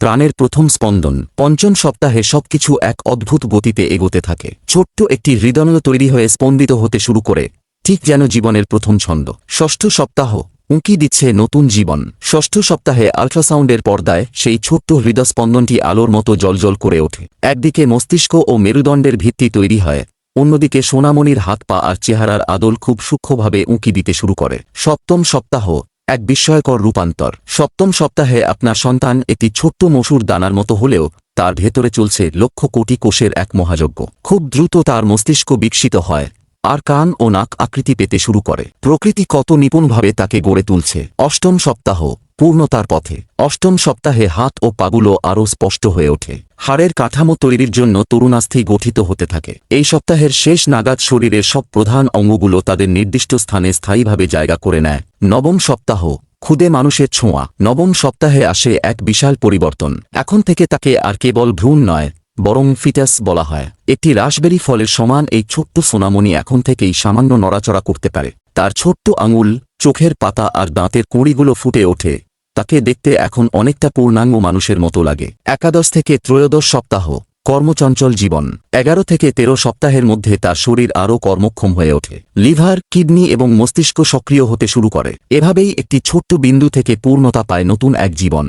প্রাণের প্রথম স্পন্দন। পঞ্চম সপ্তাহে সবকিছু এক অদ্ভুত গতিতে এগোতে থাকে। ছোট্ট একটি হৃদয় তৈরি হয়ে স্পন্দিত হতে শুরু করে, ঠিক যেন জীবনের প্রথম ছন্দ। ষষ্ঠ সপ্তাহ উঁকি দিচ্ছে নতুন জীবন। ষষ্ঠ সপ্তাহে আল্ট্রাসাউন্ডের পর্দায় সেই ছোট্ট হৃদস্পন্দনটি আলোর মতো জ্বলজ্বল করে ওঠে। একদিকে মস্তিষ্ক ও মেরুদণ্ডের ভিত্তি তৈরি হয়, অন্যদিকে সোনামণির হাত পা আর চেহারার আদল খুব সূক্ষ্মভাবে উঁকি দিতে শুরু করে। সপ্তম সপ্তাহ এক বিস্ময়কর রূপান্তর। সপ্তম সপ্তাহে আপনার সন্তান একটি ছোট্ট মসুর দানার মতো হলেও তার ভেতরে চলছে লক্ষ কোটি কোষের এক মহাযজ্ঞ। খুব দ্রুত তার মস্তিষ্ক বিকশিত হয়, আর কান ও নাক আকৃতি পেতে শুরু করে। প্রকৃতি কত নিপুণভাবে তাকে গড়ে তুলছে। অষ্টম সপ্তাহ পূর্ণতার পথে। অষ্টম সপ্তাহে হাত ও পাগুলো আরও স্পষ্ট হয়ে ওঠে। হাড়ের কাঠামো তৈরির জন্য তরুণাস্থি গঠিত হতে থাকে। এই সপ্তাহের শেষ নাগাদ শরীরের সব প্রধান অঙ্গগুলো তাদের নির্দিষ্ট স্থানে স্থায়ীভাবে জায়গা করে নেয়। নবম সপ্তাহ খুদে মানুষের ছোঁয়া। নবম সপ্তাহে আসে এক বিশাল পরিবর্তন। এখন থেকে তাকে আর কেবল ভ্রূণ নয়, বরং ফিটাস বলা হয়। একটি রাসবেরি ফলের সমান এই ছোট্ট সোনামণি এখন থেকেই সামান্য নড়াচড়া করতে পারে। তার ছোট্ট আঙুল, চোখের পাতা আর দাঁতের কুঁড়িগুলো ফুটে ওঠে। তাকে দেখতে এখন অনেকটা পূর্ণাঙ্গ মানুষের মতো লাগে। একাদশ থেকে ত্রয়োদশ সপ্তাহ কর্মচঞ্চল জীবন। 11 থেকে 13 সপ্তাহের মধ্যে তার শরীর আরও কর্মক্ষম হয়ে ওঠে। লিভার, কিডনি এবং মস্তিষ্ক সক্রিয় হতে শুরু করে। এভাবেই একটি ছোট্ট বিন্দু থেকে পূর্ণতা পায় নতুন এক জীবন।